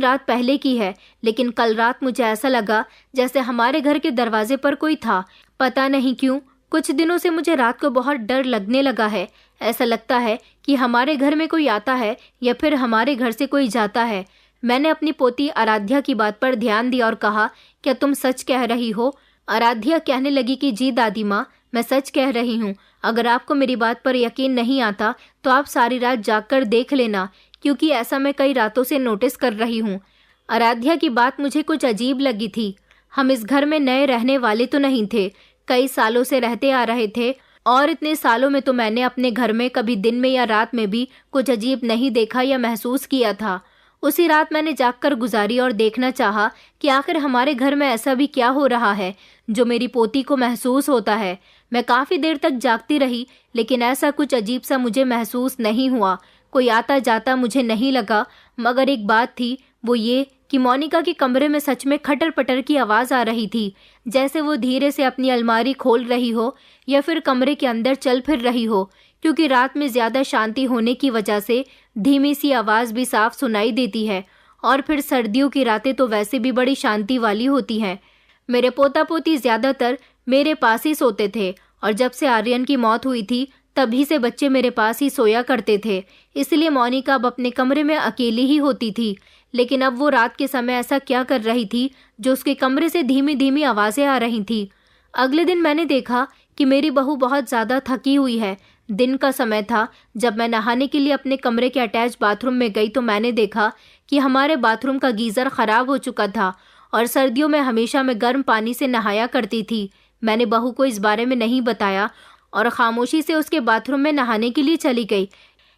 Speaker 1: रात पहले की है, लेकिन कल रात मुझे ऐसा लगा जैसे हमारे घर के दरवाजे पर कोई था। पता नहीं क्यों कुछ दिनों से मुझे रात को बहुत डर लगने लगा है। ऐसा लगता है कि हमारे घर में कोई आता है या फिर हमारे घर से कोई जाता है। मैंने अपनी पोती आराध्या की बात पर ध्यान दिया और कहा क्या तुम सच कह रही हो? आराध्या कहने लगी कि जी दादी माँ मैं सच कह रही हूँ। अगर आपको मेरी बात पर यकीन नहीं आता तो आप सारी रात जागकर देख लेना, क्योंकि ऐसा मैं कई रातों से नोटिस कर रही हूँ। आराध्या की बात मुझे कुछ अजीब लगी थी। हम इस घर में नए रहने वाले तो नहीं थे, कई सालों से रहते आ रहे थे और इतने सालों में तो मैंने अपने घर में कभी दिन में या रात में भी कुछ अजीब नहीं देखा या महसूस किया था। उसी रात मैंने जागकर गुजारी और देखना चाहा कि आखिर हमारे घर में ऐसा भी क्या हो रहा है जो मेरी पोती को महसूस होता है। मैं काफ़ी देर तक जागती रही, लेकिन ऐसा कुछ अजीब सा मुझे महसूस नहीं हुआ। कोई आता जाता मुझे नहीं लगा, मगर एक बात थी, वो ये कि मोनिका के कमरे में सच में खटर पटर की आवाज़ आ रही थी, जैसे वो धीरे से अपनी अलमारी खोल रही हो या फिर कमरे के अंदर चल फिर रही हो। क्योंकि रात में ज़्यादा शांति होने की वजह से धीमी सी आवाज़ भी साफ सुनाई देती है, और फिर सर्दियों की रातें तो वैसे भी बड़ी शांति वाली होती हैं। मेरे पोता पोती ज़्यादातर मेरे पास ही सोते थे, और जब से आर्यन की मौत हुई थी तभी से बच्चे मेरे पास ही सोया करते थे। इसलिए मोनिका अब अपने कमरे में अकेली ही होती थी। लेकिन अब वो रात के समय ऐसा क्या कर रही थी जो उसके कमरे से धीमी धीमी आवाज़ें आ रही थी। अगले दिन मैंने देखा कि मेरी बहू बहुत ज़्यादा थकी हुई है। दिन का समय था। जब मैं नहाने के लिए अपने कमरे के अटैच बाथरूम में गई तो मैंने देखा कि हमारे बाथरूम का गीज़र ख़राब हो चुका था, और सर्दियों में हमेशा मैं गर्म पानी से नहाया करती थी। मैंने बहू को इस बारे में नहीं बताया और खामोशी से उसके बाथरूम में नहाने के लिए चली गई।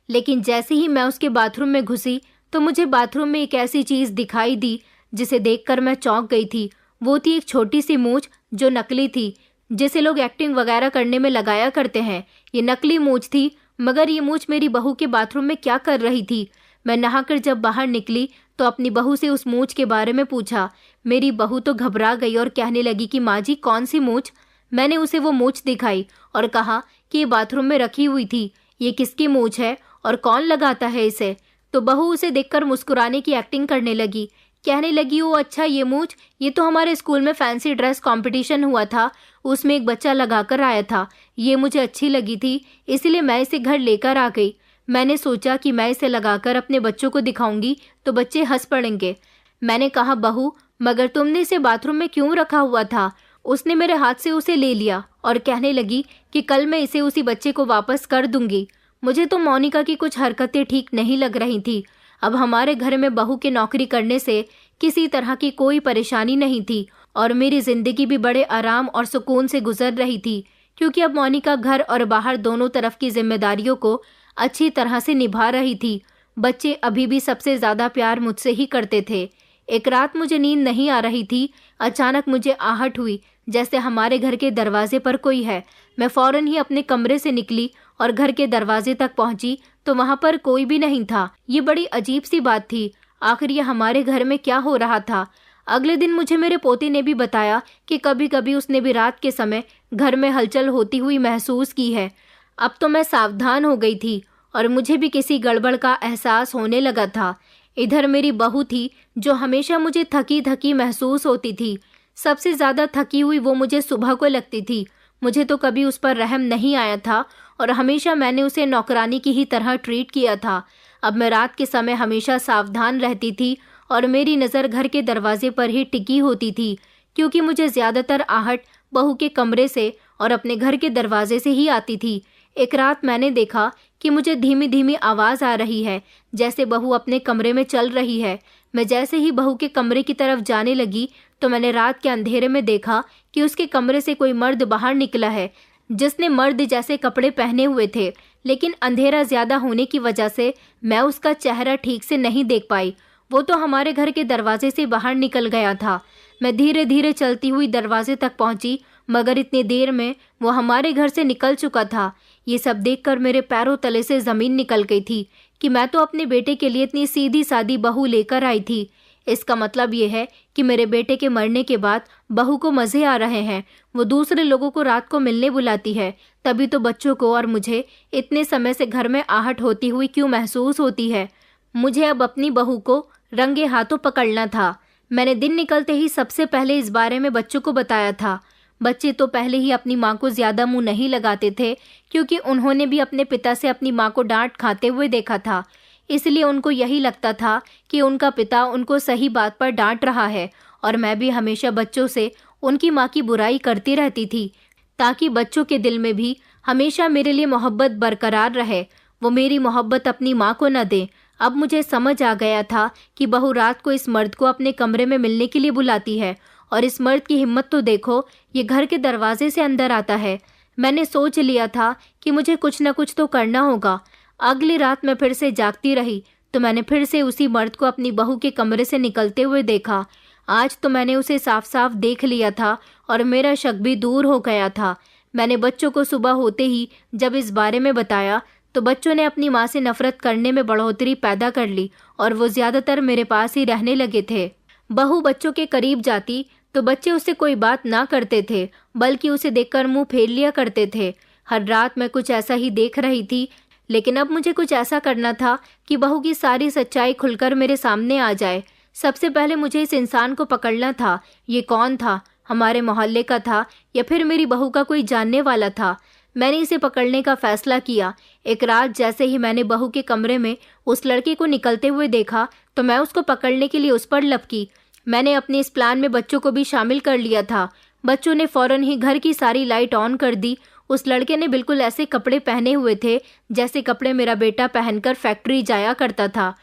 Speaker 1: लेकिन जैसे ही मैं उसके बाथरूम में घुसी तो मुझे बाथरूम में एक ऐसी चीज़ दिखाई दी जिसे देखकर मैं चौंक गई थी। वो थी एक छोटी सी मूंछ जो नकली थी, जिसे लोग एक्टिंग वगैरह करने में लगाया करते हैं। ये नकली मूंछ थी, मगर ये मूंछ मेरी बहू के बाथरूम में क्या कर रही थी। मैं नहाकर जब बाहर निकली तो अपनी बहू से उस मूंछ के बारे में पूछा। मेरी बहू तो घबरा गई और कहने लगी कि माँ जी, कौन सी मूंछ। मैंने उसे वो मूंछ दिखाई और कहा कि ये बाथरूम में रखी हुई थी। ये किसकी मूंछ है और कौन लगाता है इसे। तो बहू उसे देखकर मुस्कुराने की एक्टिंग करने लगी। कहने लगी, ओ अच्छा, ये मूंछ, ये तो हमारे स्कूल में फैंसी ड्रेस कंपटीशन हुआ था, उसमें एक बच्चा लगाकर आया था। ये मुझे अच्छी लगी थी, इसलिए मैं इसे घर लेकर आ गई। मैंने सोचा कि मैं इसे लगाकर अपने बच्चों को दिखाऊंगी तो बच्चे हंस पड़ेंगे। मैंने कहा, बहू, मगर तुमने इसे बाथरूम में क्यों रखा हुआ था। उसने मेरे हाथ से उसे ले लिया और कहने लगी कि कल मैं इसे उसी बच्चे को वापस कर दूंगी। मुझे तो मोनिका की कुछ हरकतें ठीक नहीं लग रही थी। अब हमारे घर में बहू के नौकरी करने से किसी तरह की कोई परेशानी नहीं थी, और मेरी जिंदगी भी बड़े आराम और सुकून से गुजर रही थी, क्योंकि अब मोनिका घर और बाहर दोनों तरफ की जिम्मेदारियों को अच्छी तरह से निभा रही थी। बच्चे अभी भी सबसे ज़्यादा प्यार मुझसे ही करते थे। एक रात मुझे नींद नहीं आ रही थी। अचानक मुझे आहट हुई जैसे हमारे घर के दरवाजे पर कोई है। मैं फौरन ही अपने कमरे से निकली और घर के दरवाजे तक पहुंची तो वहां पर कोई भी नहीं था। ये बड़ी अजीब सी बात थी। आखिर ये हमारे घर में क्या हो रहा था। अगले दिन मुझे मेरे पोते ने भी बताया कि कभी कभी उसने भी रात के समय घर में हलचल होती हुई महसूस की है। अब तो मैं सावधान हो गई थी और मुझे भी किसी गड़बड़ का एहसास होने लगा था। इधर मेरी बहू थी जो हमेशा मुझे थकी थकी महसूस होती थी। सबसे ज़्यादा थकी हुई वो मुझे सुबह को लगती थी। मुझे तो कभी उस पर रहम नहीं आया था और हमेशा मैंने उसे नौकरानी की ही तरह ट्रीट किया था। अब मैं रात के समय हमेशा सावधान रहती थी और मेरी नज़र घर के दरवाजे पर ही टिकी होती थी, क्योंकि मुझे ज़्यादातर आहट बहू के कमरे से और अपने घर के दरवाजे से ही आती थी। एक रात मैंने देखा कि मुझे धीमी धीमी आवाज़ आ रही है, जैसे बहू अपने कमरे में चल रही है। मैं जैसे ही बहू के कमरे की तरफ जाने लगी तो मैंने रात के अंधेरे में देखा कि उसके कमरे से कोई मर्द बाहर निकला है, जिसने मर्द जैसे कपड़े पहने हुए थे। लेकिन अंधेरा ज़्यादा होने की वजह से मैं उसका चेहरा ठीक से नहीं देख पाई। वो तो हमारे घर के दरवाजे से बाहर निकल गया था। मैं धीरे धीरे चलती हुई दरवाजे तक पहुंची, मगर इतनी देर में वो हमारे घर से निकल चुका था। ये सब देखकर मेरे पैरों तले से ज़मीन निकल गई थी कि मैं तो अपने बेटे के लिए इतनी सीधी सादी बहू लेकर आई थी। इसका मतलब ये है कि मेरे बेटे के मरने के बाद बहू को मज़े आ रहे हैं। वो दूसरे लोगों को रात को मिलने बुलाती है, तभी तो बच्चों को और मुझे इतने समय से घर में आहट होती हुई क्यों महसूस होती है। मुझे अब अपनी बहू को रंगे हाथों पकड़ना था। मैंने दिन निकलते ही सबसे पहले इस बारे में बच्चों को बताया था। बच्चे तो पहले ही अपनी माँ को ज़्यादा मुंह नहीं लगाते थे, क्योंकि उन्होंने भी अपने पिता से अपनी माँ को डांट खाते हुए देखा था। इसलिए उनको यही लगता था कि उनका पिता उनको सही बात पर डांट रहा है, और मैं भी हमेशा बच्चों से उनकी माँ की बुराई करती रहती थी, ताकि बच्चों के दिल में भी हमेशा मेरे लिए मोहब्बत बरकरार रहे। वो मेरी मोहब्बत अपनी माँ को न दें। अब मुझे समझ आ गया था कि बहू रात को इस मर्द को अपने कमरे में मिलने के लिए बुलाती है, और इस मर्द की हिम्मत तो देखो, ये घर के दरवाजे से अंदर आता है। मैंने सोच लिया था कि मुझे कुछ न कुछ तो करना होगा। अगली रात मैं फिर से जागती रही तो मैंने फिर से उसी मर्द को अपनी बहू के कमरे से निकलते हुए देखा। आज तो मैंने उसे साफ साफ देख लिया था और मेरा शक भी दूर हो गया था। मैंने बच्चों को सुबह होते ही जब इस बारे में बताया तो बच्चों ने अपनी माँ से नफरत करने में बढ़ोतरी पैदा कर ली और वो ज़्यादातर मेरे पास ही रहने लगे थे। बहू बच्चों के करीब जाती तो बच्चे उससे कोई बात ना करते थे, बल्कि उसे देखकर मुंह फेर लिया करते थे। हर रात मैं कुछ ऐसा ही देख रही थी, लेकिन अब मुझे कुछ ऐसा करना था कि बहू की सारी सच्चाई खुलकर मेरे सामने आ जाए। सबसे पहले मुझे इस इंसान को पकड़ना था। ये कौन था? हमारे मोहल्ले का था या फिर मेरी बहू का कोई जानने वाला था? मैंने इसे पकड़ने का फैसला किया। एक रात जैसे ही मैंने बहू के कमरे में उस लड़के को निकलते हुए देखा तो मैं उसको पकड़ने के लिए उस पर लपकी। मैंने अपने इस प्लान में बच्चों को भी शामिल कर लिया था। बच्चों ने फौरन ही घर की सारी लाइट ऑन कर दी। उस लड़के ने बिल्कुल ऐसे कपड़े पहने हुए थे जैसे कपड़े मेरा बेटा पहनकर फैक्ट्री जाया करता था।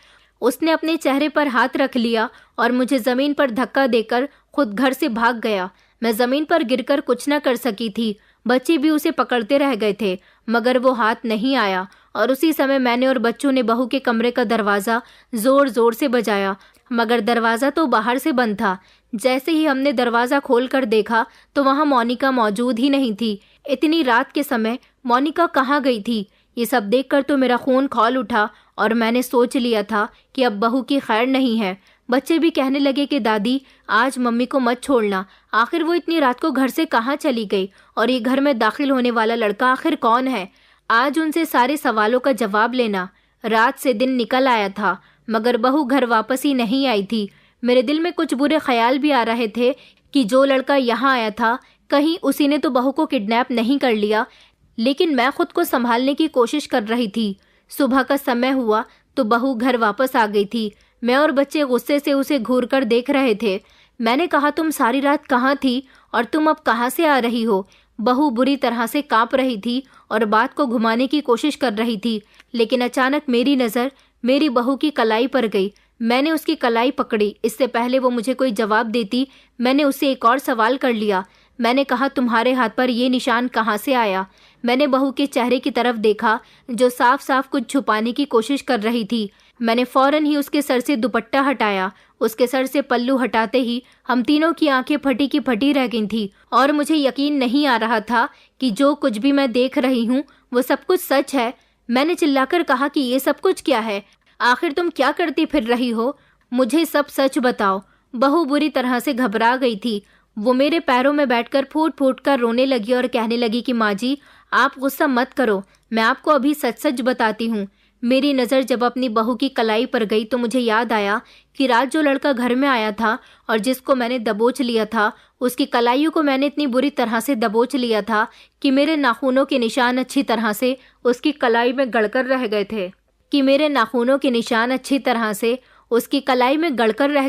Speaker 1: उसने अपने चेहरे पर हाथ रख लिया और मुझे ज़मीन पर धक्का देकर खुद घर से भाग गया। मैं ज़मीन पर गिरकर कुछ न कर सकी थी। बच्चे भी उसे पकड़ते रह गए थे, मगर वो हाथ नहीं आया। और उसी समय मैंने और बच्चों ने बहू के कमरे का दरवाज़ा ज़ोर ज़ोर से बजाया, मगर दरवाज़ा तो बाहर से बंद था। जैसे ही हमने दरवाज़ा खोल कर देखा तो वहाँ मोनिका मौजूद ही नहीं थी। इतनी रात के समय मोनिका कहाँ गई थी? ये सब देखकर तो मेरा खून खौल उठा और मैंने सोच लिया था कि अब बहू की खैर नहीं है। बच्चे भी कहने लगे कि दादी, आज मम्मी को मत छोड़ना। आखिर वो इतनी रात को घर से कहाँ चली गई और ये घर में दाखिल होने वाला लड़का आखिर कौन है? आज उनसे सारे सवालों का जवाब लेना। रात से दिन निकल आया था, मगर बहू घर वापस ही नहीं आई थी। मेरे दिल में कुछ बुरे ख्याल भी आ रहे थे कि जो लड़का यहाँ आया था कहीं उसी ने तो बहू को किडनैप नहीं कर लिया। लेकिन मैं खुद को संभालने की कोशिश कर रही थी। सुबह का समय हुआ तो बहू घर वापस आ गई थी। मैं और बच्चे गुस्से से उसे घूर कर देख रहे थे। मैंने कहा, तुम सारी रात कहाँ थी और तुम अब कहाँ से आ रही हो? बहू बुरी तरह से कांप रही थी और बात को घुमाने की कोशिश कर रही थी, लेकिन अचानक मेरी नज़र मेरी बहू की कलाई पर गई। मैंने उसकी कलाई पकड़ी। इससे पहले वो मुझे कोई जवाब देती, मैंने उससे एक और सवाल कर लिया। मैंने कहा, तुम्हारे हाथ पर ये निशान कहाँ से आया? मैंने बहू के चेहरे की तरफ देखा जो साफ साफ कुछ छुपाने की कोशिश कर रही थी। मैंने फौरन ही उसके सर से दुपट्टा हटाया। उसके सर से पल्लू हटाते ही हम तीनों की आंखें फटी की फटी रह गई थी और मुझे यकीन नहीं आ रहा था कि जो कुछ भी मैं देख रही हूँ वो सब कुछ सच है। मैंने चिल्लाकर कहा कि ये सब कुछ क्या है? आखिर तुम क्या करती फिर रही हो? मुझे सब सच बताओ। बहू बुरी तरह से घबरा गई थी। वो मेरे पैरों में बैठकर फूट फूट कर रोने लगी और कहने लगी कि माँ जी, आप गुस्सा मत करो, मैं आपको अभी सच सच बताती हूँ। मेरी नज़र जब अपनी बहू की कलाई पर गई तो मुझे याद आया कि रात जो लड़का घर में आया था और जिसको मैंने दबोच लिया था, उसकी कलाइयों को मैंने इतनी बुरी तरह से दबोच लिया था कि मेरे नाखूनों के निशान अच्छी तरह से उसकी कलाई में गड़कर रह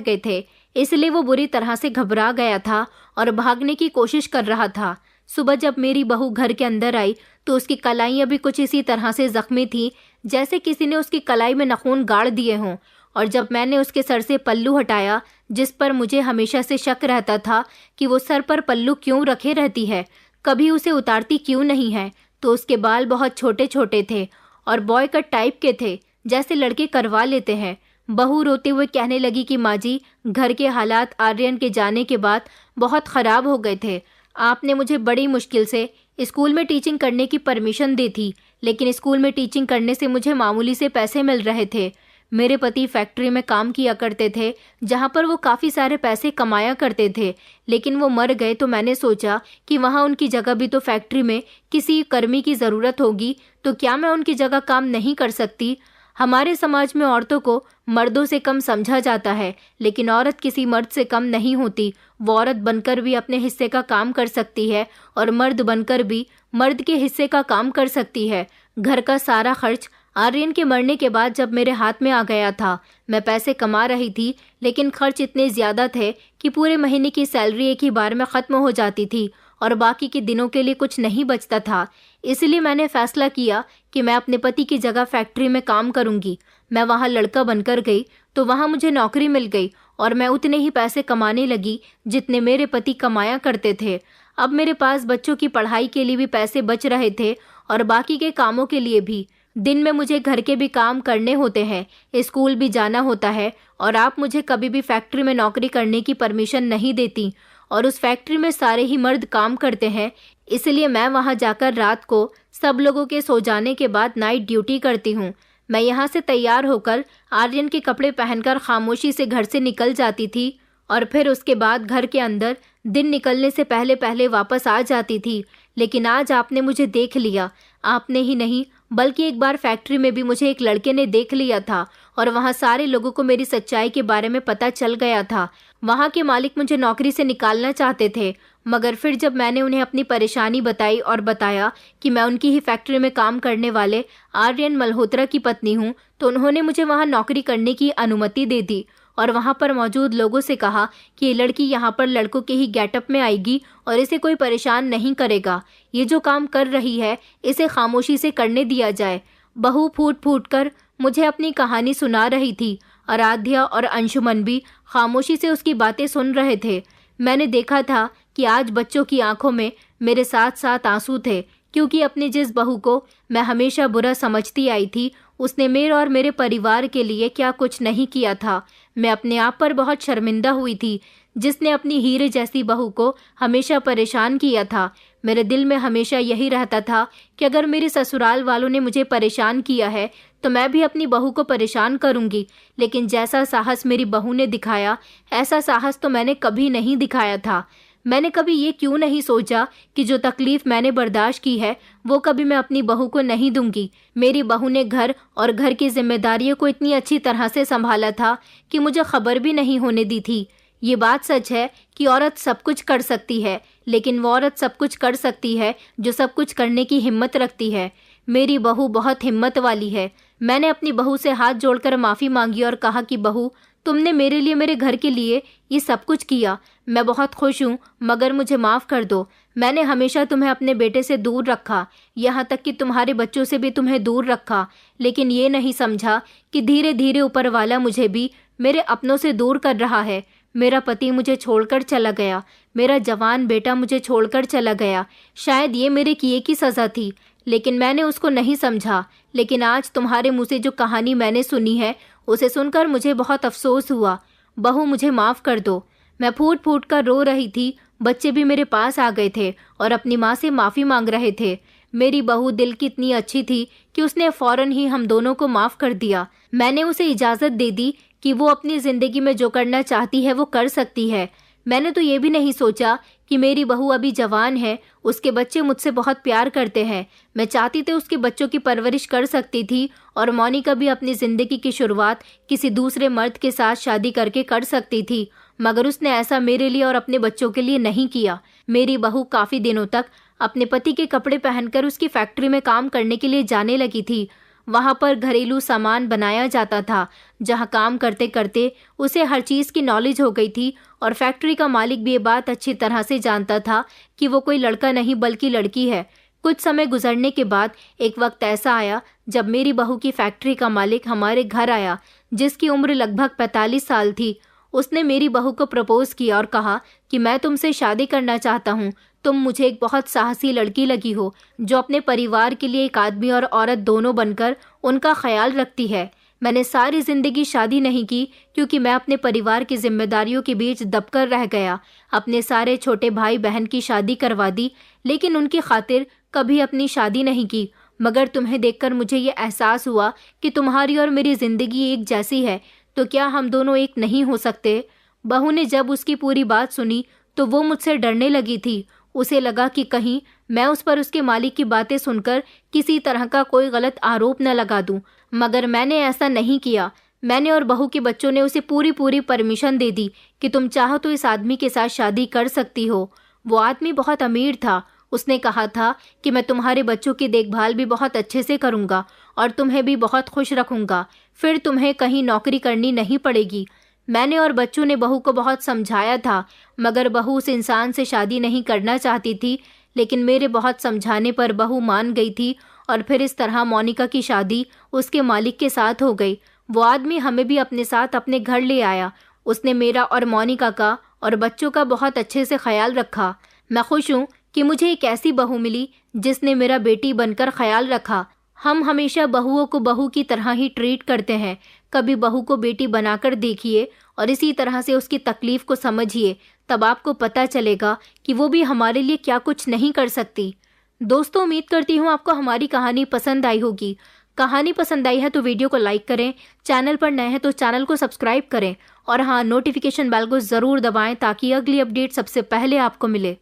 Speaker 1: गए थे इसलिए वो बुरी तरह से घबरा गया था और भागने की कोशिश कर रहा था। सुबह जब मेरी बहू घर के अंदर आई तो उसकी कलाइयाँ भी कुछ इसी तरह से जख्मी थी जैसे किसी ने उसकी कलाई में नाखून गाड़ दिए हों। और जब मैंने उसके सर से पल्लू हटाया, जिस पर मुझे हमेशा से शक रहता था कि वो सर पर पल्लू क्यों रखे रहती है, कभी उसे उतारती क्यों नहीं है, तो उसके बाल बहुत छोटे छोटे थे और बॉय कट टाइप के थे, जैसे लड़के करवा लेते हैं। बहू रोते हुए कहने लगी कि माँ जी, घर के हालात आर्यन के जाने के बाद बहुत ख़राब हो गए थे। आपने मुझे बड़ी मुश्किल से स्कूल में टीचिंग करने की परमिशन दी थी, लेकिन स्कूल में टीचिंग करने से मुझे मामूली से पैसे मिल रहे थे। मेरे पति फैक्ट्री में काम किया करते थे जहाँ पर वो काफ़ी सारे पैसे कमाया करते थे, लेकिन वो मर गए तो मैंने सोचा कि वहाँ उनकी जगह भी तो फैक्ट्री में किसी कर्मी की ज़रूरत होगी, तो क्या मैं उनकी जगह काम नहीं कर सकती? हमारे समाज में औरतों को मर्दों से कम समझा जाता है, लेकिन औरत किसी मर्द से कम नहीं होती। वो औरत बनकर भी अपने हिस्से का काम कर सकती है और मर्द बनकर भी मर्द के हिस्से का काम कर सकती है। घर का सारा खर्च आर्यन के मरने के बाद जब मेरे हाथ में आ गया था, मैं पैसे कमा रही थी, लेकिन खर्च इतने ज़्यादा थे कि पूरे महीने की सैलरी एक ही बार में ख़त्म हो जाती थी और बाकी के दिनों के लिए कुछ नहीं बचता था। इसलिए मैंने फैसला किया कि मैं अपने पति की जगह फैक्ट्री में काम करूंगी। मैं वहाँ लड़का बनकर गई तो वहाँ मुझे नौकरी मिल गई और मैं उतने ही पैसे कमाने लगी जितने मेरे पति कमाया करते थे। अब मेरे पास बच्चों की पढ़ाई के लिए भी पैसे बच रहे थे और बाकी के कामों के लिए भी। दिन में मुझे घर के भी काम करने होते हैं, स्कूल भी जाना होता है और आप मुझे कभी भी फैक्ट्री में नौकरी करने की परमिशन नहीं देती और उस फैक्ट्री में सारे ही मर्द काम करते हैं, इसलिए मैं वहाँ जाकर रात को सब लोगों के सो जाने के बाद नाइट ड्यूटी करती हूँ। मैं यहाँ से तैयार होकर आर्यन के कपड़े पहनकर खामोशी से घर से निकल जाती थी और फिर उसके बाद घर के अंदर दिन निकलने से पहले पहले वापस आ जाती थी। लेकिन आज आपने मुझे देख लिया। आपने ही नहीं बल्कि एक बार फैक्ट्री में भी मुझे एक लड़के ने देख लिया था और वहाँ सारे लोगों को मेरी सच्चाई के बारे में पता चल गया था। वहाँ के मालिक मुझे नौकरी से निकालना चाहते थे, मगर फिर जब मैंने उन्हें अपनी परेशानी बताई और बताया कि मैं उनकी ही फैक्ट्री में काम करने वाले आर्यन मल्होत्रा की पत्नी हूँ, तो उन्होंने मुझे वहाँ नौकरी करने की अनुमति दे दी और वहाँ पर मौजूद लोगों से कहा कि ये लड़की यहाँ पर लड़कों के ही गेटअप में आएगी और इसे कोई परेशान नहीं करेगा। ये जो काम कर रही है इसे खामोशी से करने दिया जाए। बहू फूट फूट कर मुझे अपनी कहानी सुना रही थी। आराध्या और अंशुमन भी खामोशी से उसकी बातें सुन रहे थे। मैंने देखा था कि आज बच्चों की आंखों में मेरे साथ साथ आंसू थे, क्योंकि अपनी जिस बहू को मैं हमेशा बुरा समझती आई थी उसने मेरे और मेरे परिवार के लिए क्या कुछ नहीं किया था। मैं अपने आप पर बहुत शर्मिंदा हुई थी, जिसने अपनी हीरे जैसी बहू को हमेशा परेशान किया था। मेरे दिल में हमेशा यही रहता था कि अगर मेरे ससुराल वालों ने मुझे परेशान किया है तो मैं भी अपनी बहू को परेशान करूंगी। लेकिन जैसा साहस मेरी बहू ने दिखाया, ऐसा साहस तो मैंने कभी नहीं दिखाया था। मैंने कभी ये क्यों नहीं सोचा कि जो तकलीफ मैंने बर्दाश्त की है वो कभी मैं अपनी बहू को नहीं दूंगी। मेरी बहू ने घर और घर की जिम्मेदारियों को इतनी अच्छी तरह से संभाला था कि मुझे खबर भी नहीं होने दी थी। ये बात सच है कि औरत सब कुछ कर सकती है, लेकिन वो औरत सब कुछ कर सकती है जो सब कुछ करने की हिम्मत रखती है। मेरी बहू बहुत हिम्मत वाली है। मैंने अपनी बहू से हाथ जोड़कर माफ़ी मांगी और कहा कि बहू, तुमने मेरे लिए, मेरे घर के लिए ये सब कुछ किया। मैं बहुत खुश हूँ, मगर मुझे माफ़ कर दो। मैंने हमेशा तुम्हें अपने बेटे से दूर रखा, यहाँ तक कि तुम्हारे बच्चों से भी तुम्हें दूर रखा, लेकिन ये नहीं समझा कि धीरे धीरे ऊपर वाला मुझे भी मेरे अपनों से दूर कर रहा है। मेरा पति मुझे छोड़कर चला गया, मेरा जवान बेटा मुझे छोड़कर चला गया। शायद ये मेरे किए की सज़ा थी, लेकिन मैंने उसको नहीं समझा। लेकिन आज तुम्हारे मुँह से जो कहानी मैंने सुनी है उसे सुनकर मुझे बहुत अफसोस हुआ। बहू, मुझे माफ़ कर दो। मैं फूट फूट कर रो रही थी। बच्चे भी मेरे पास आ गए थे और अपनी माँ से माफ़ी मांग रहे थे। मेरी बहू दिल की इतनी अच्छी थी कि उसने फ़ौरन ही हम दोनों को माफ़ कर दिया। मैंने उसे इजाज़त दे दी कि वो अपनी ज़िंदगी में जो करना चाहती है वो कर सकती है। मैंने तो ये भी नहीं सोचा कि मेरी बहू अभी जवान है, उसके बच्चे मुझसे बहुत प्यार करते हैं। मैं चाहती तो उसके बच्चों की परवरिश कर सकती थी और मोनिका भी अपनी ज़िंदगी की शुरुआत किसी दूसरे मर्द के साथ शादी करके कर सकती थी, मगर उसने ऐसा मेरे लिए और अपने बच्चों के लिए नहीं किया। मेरी बहू काफ़ी दिनों तक अपने पति के कपड़े पहनकर उसकी फैक्ट्री में काम करने के लिए जाने लगी थी। वहाँ पर घरेलू सामान बनाया जाता था, जहाँ काम करते करते उसे हर चीज़ की नॉलेज हो गई थी और फैक्ट्री का मालिक भी ये बात अच्छी तरह से जानता था कि वो कोई लड़का नहीं बल्कि लड़की है। कुछ समय गुजरने के बाद एक वक्त ऐसा आया जब मेरी बहू की फैक्ट्री का मालिक हमारे घर आया, जिसकी उम्र लगभग 45 साल थी। उसने मेरी बहू को प्रपोज़ किया और कहा कि मैं तुमसे शादी करना चाहता हूँ। तुम मुझे एक बहुत साहसी लड़की लगी हो, जो अपने परिवार के लिए एक आदमी और औरत दोनों बनकर उनका ख्याल रखती है। मैंने सारी ज़िंदगी शादी नहीं की क्योंकि मैं अपने परिवार की जिम्मेदारियों के बीच दबकर रह गया। अपने सारे छोटे भाई बहन की शादी करवा दी, लेकिन उनकी खातिर कभी अपनी शादी नहीं की। मगर तुम्हें देखकर मुझे ये एहसास हुआ कि तुम्हारी और मेरी ज़िंदगी एक जैसी है, तो क्या हम दोनों एक नहीं हो सकते? बहू ने जब उसकी पूरी बात सुनी तो वो मुझसे डरने लगी थी। उसे लगा कि कहीं मैं उस पर उसके मालिक की बातें सुनकर किसी तरह का कोई गलत आरोप न लगा दूं, मगर मैंने ऐसा नहीं किया। मैंने और बहू के बच्चों ने उसे पूरी परमिशन दे दी कि तुम चाहो तो इस आदमी के साथ शादी कर सकती हो। वो आदमी बहुत अमीर था। उसने कहा था कि मैं तुम्हारे बच्चों की देखभाल भी बहुत अच्छे से करूँगा और तुम्हें भी बहुत खुश रखूँगा, फिर तुम्हें कहीं नौकरी करनी नहीं पड़ेगी। मैंने और बच्चों ने बहू को बहुत समझाया था, मगर बहू उस इंसान से शादी नहीं करना चाहती थी। लेकिन मेरे बहुत समझाने पर बहू मान गई थी और फिर इस तरह मोनिका की शादी उसके मालिक के साथ हो गई। वो आदमी हमें भी अपने साथ अपने घर ले आया। उसने मेरा और मोनिका का और बच्चों का बहुत अच्छे से ख्याल रखा। मैं खुश हूँ कि मुझे एक ऐसी बहू मिली जिसने मेरा बेटी बनकर ख्याल रखा। हम हमेशा बहुओं को बहू की तरह ही ट्रीट करते हैं। कभी बहू को बेटी बनाकर देखिए और इसी तरह से उसकी तकलीफ को समझिए, तब आपको पता चलेगा कि वो भी हमारे लिए क्या कुछ नहीं कर सकती। दोस्तों, उम्मीद करती हूँ आपको हमारी कहानी पसंद आई होगी। कहानी पसंद आई है तो वीडियो को लाइक करें, चैनल पर नए हैं तो चैनल को सब्सक्राइब करें और हाँ, नोटिफिकेशन बेल को ज़रूर दबाएं ताकि अगली अपडेट सबसे पहले आपको मिले।